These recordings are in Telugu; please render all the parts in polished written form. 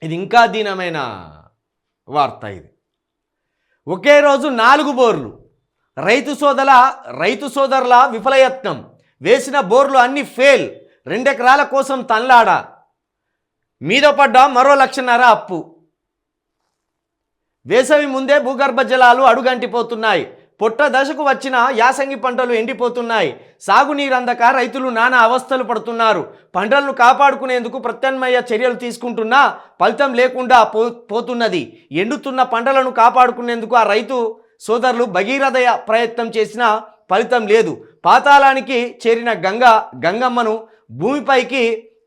ఇది ఇంకా దీనమైన వార్త. ఇది ఒకే రోజు 4 బోర్లు. రైతు సోదరుల విఫలయత్నం. వేసిన బోర్లు అన్ని ఫెయిల్. 2 ఎకరాల కోసం తన్లాడ. మీద పడ్డ మరో 1.5 లక్ష అప్పు. వేసవి ముందే భూగర్భ జలాలు అడుగంటిపోతున్నాయి. పొట్ట దశకు వచ్చిన యాసంగి పంటలు ఎండిపోతున్నాయి. సాగునీరందక రైతులు నానా అవస్థలు పడుతున్నారు. పంటలను కాపాడుకునేందుకు ప్రత్యామ్నాయ చర్యలు తీసుకుంటున్నా ఫలితం లేకుండా పోతున్నది. ఎండుతున్న పంటలను కాపాడుకునేందుకు ఆ రైతు సోదరులు భగీరథ ప్రయత్నం చేసినా ఫలితం లేదు. పాతాళానికి చేరిన గంగమ్మను భూమిపైకి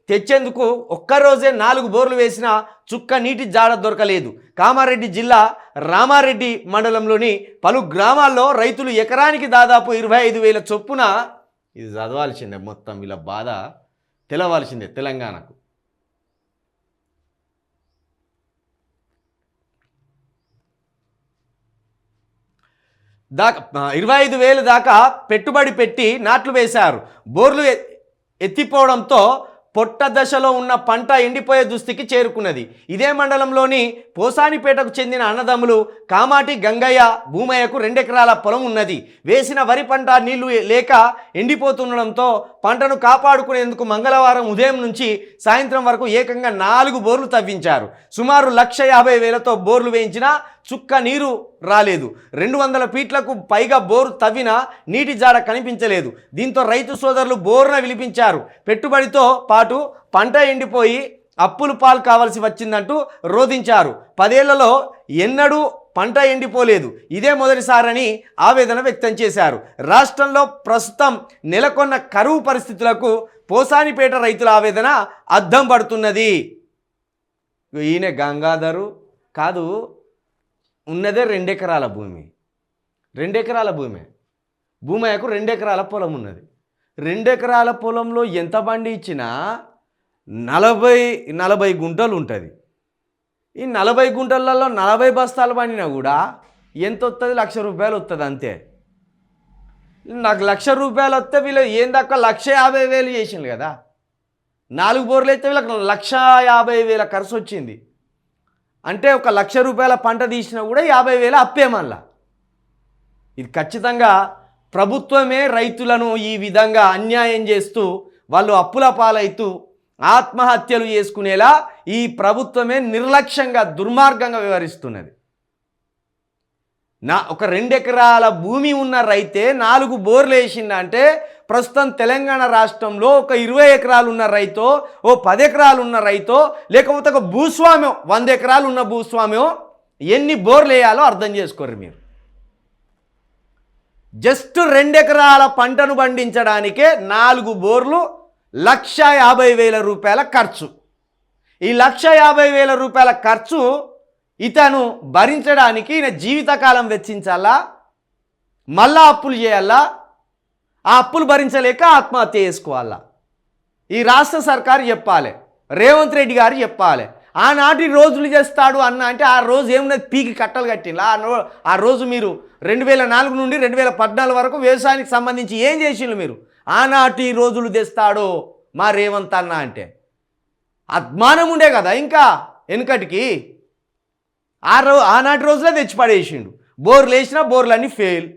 తెచ్చేందుకు ఒక్కరోజే 4 బోర్లు వేసిన చుక్క నీటి జాడ దొరకలేదు. కామారెడ్డి జిల్లా రామారెడ్డి మండలంలోని పలు గ్రామాల్లో రైతులు ఎకరానికి దాదాపు 25,000 చొప్పున, ఇది చదవాల్సిందే, మొత్తం వీళ్ళ బాధ తెలవాల్సిందే తెలంగాణకు. దాకా 25,000 దాకా పెట్టుబడి పెట్టి నాట్లు వేశారు. బోర్లు ఎత్తిపోవడంతో పొట్ట దశలో ఉన్న పంట ఎండిపోయే దుస్థితికి చేరుకున్నది. ఇదే మండలంలోని పోసానిపేటకు చెందిన అన్నదమ్ములు కామాటి గంగయ్య భూమయ్యకు 2 ఎకరాల పొలం ఉన్నది. వేసిన వరి పంట నీళ్లు లేక ఎండిపోతుండడంతో పంటను కాపాడుకునేందుకు మంగళవారం ఉదయం నుంచి సాయంత్రం వరకు ఏకంగా 4 బోర్లు తవ్వించారు. సుమారు 1,50,000తో బోర్లు వేయించినా చుక్క నీరు రాలేదు. 200 ఫీట్లకు పైగా బోరు తవ్వినా నీటి జాడ కనిపించలేదు. దీంతో రైతు సోదరులు బోరున విలిపించారు. పెట్టుబడితో పాటు పంట ఎండిపోయి అప్పులు పాలు కావాల్సి వచ్చిందంటూ రోధించారు. 10 ఏళ్లలో ఎన్నడూ పంట ఎండిపోలేదు, ఇదే మొదటిసారని ఆవేదన వ్యక్తం చేశారు. రాష్ట్రంలో ప్రస్తుతం నెలకొన్న కరువు పరిస్థితులకు పోసానిపేట రైతుల ఆవేదన అద్దం పడుతున్నది. ఈయన గంగాధరు కాదు, ఉన్నదే 2 ఎకరాల భూమి. 2 ఎకరాల భూమి. భూమయ్యకు 2 ఎకరాల పొలం ఉన్నది. 2 ఎకరాల పొలంలో ఎంత బండి ఇచ్చినా 40 గుంటలు ఉంటుంది. ఈ 40 గుంటలలో 40 బస్తాలు పండినా కూడా ఎంత వస్తుంది? 1,00,000 రూపాయలు వస్తుంది అంతే. నాకు 1,00,000 రూపాయలు వస్తే వీళ్ళు ఏం దక్క 1,50,000 చేసిండు కదా. 4 బోర్లు అయితే వీళ్ళకి 1,50,000 ఖర్చు వచ్చింది. అంటే 1,00,000 రూపాయల పంట తీసినా కూడా 50,000 అప్పే మళ్ళా. ఇది ఖచ్చితంగా ప్రభుత్వమే రైతులను ఈ విధంగా అన్యాయం చేస్తూ వాళ్ళు అప్పుల పాలైతూ ఆత్మహత్యలు చేసుకునేలా ఈ ప్రభుత్వమే నిర్లక్ష్యంగా దుర్మార్గంగా వ్యవహరిస్తున్నది. ఒక 2 ఎకరాల భూమి ఉన్న రైతే 4 బోర్లు వేసిందంటే ప్రస్తుతం తెలంగాణ రాష్ట్రంలో ఒక 20 ఎకరాలు ఉన్న రైతో, ఓ 10 ఎకరాలు ఉన్న రైతో, లేకపోతే ఒక భూస్వామ్యం 100 ఎకరాలు ఉన్న భూస్వామ్యం ఎన్ని బోర్లు వేయాలో అర్థం చేసుకోరు మీరు. జస్ట్ 2 ఎకరాల పంటను పండించడానికే 4 బోర్లు 1,50,000 రూపాయల ఖర్చు. ఈ 1,50,000 రూపాయల ఖర్చు ఇతను భరించడానికి ఈయన జీవితకాలం వెచ్చించాలా, మళ్ళా అప్పులు చేయాలా, ఆ అప్పులు భరించలేక ఆత్మహత్య చేసుకోవాలా. ఈ రాష్ట్ర సర్కారు చెప్పాలి, రేవంత్ రెడ్డి గారు చెప్పాలి. ఆనాటి రోజులు చేస్తాడు అన్న అంటే ఆ రోజు ఏమున్నది? పీకి కట్టలు కట్టిందా? ఆ రోజు మీరు 2004 నుండి 2014 వరకు వ్యవసాయానికి సంబంధించి ఏం చేసిండ్రు మీరు? ఆనాటి రోజులు తెస్తాడు మా రేవంత్ అన్న అంటే అద్మానం ఉండే కదా. ఇంకా వెనుకటికి ఆనాటి రోజులే తెచ్చి పడేసిండు. బోర్లు వేసినా బోర్లన్నీ ఫెయిల్,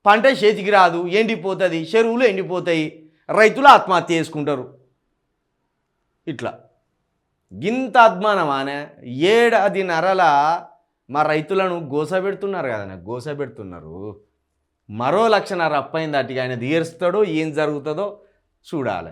పంట చేతికి రాదు, ఎండిపోతుంది, చెరువులు ఎండిపోతాయి, రైతులు ఆత్మహత్య చేసుకుంటారు. ఇట్లా గింత అద్మానమానే 7.5 మా రైతులను గోసపెడుతున్నారు కదా, గోసపెడుతున్నారు. మరో 1,00,000 అప్పైంది. అటుగా ఆయన తీరుస్తాడో ఏం జరుగుతుందో చూడాలి.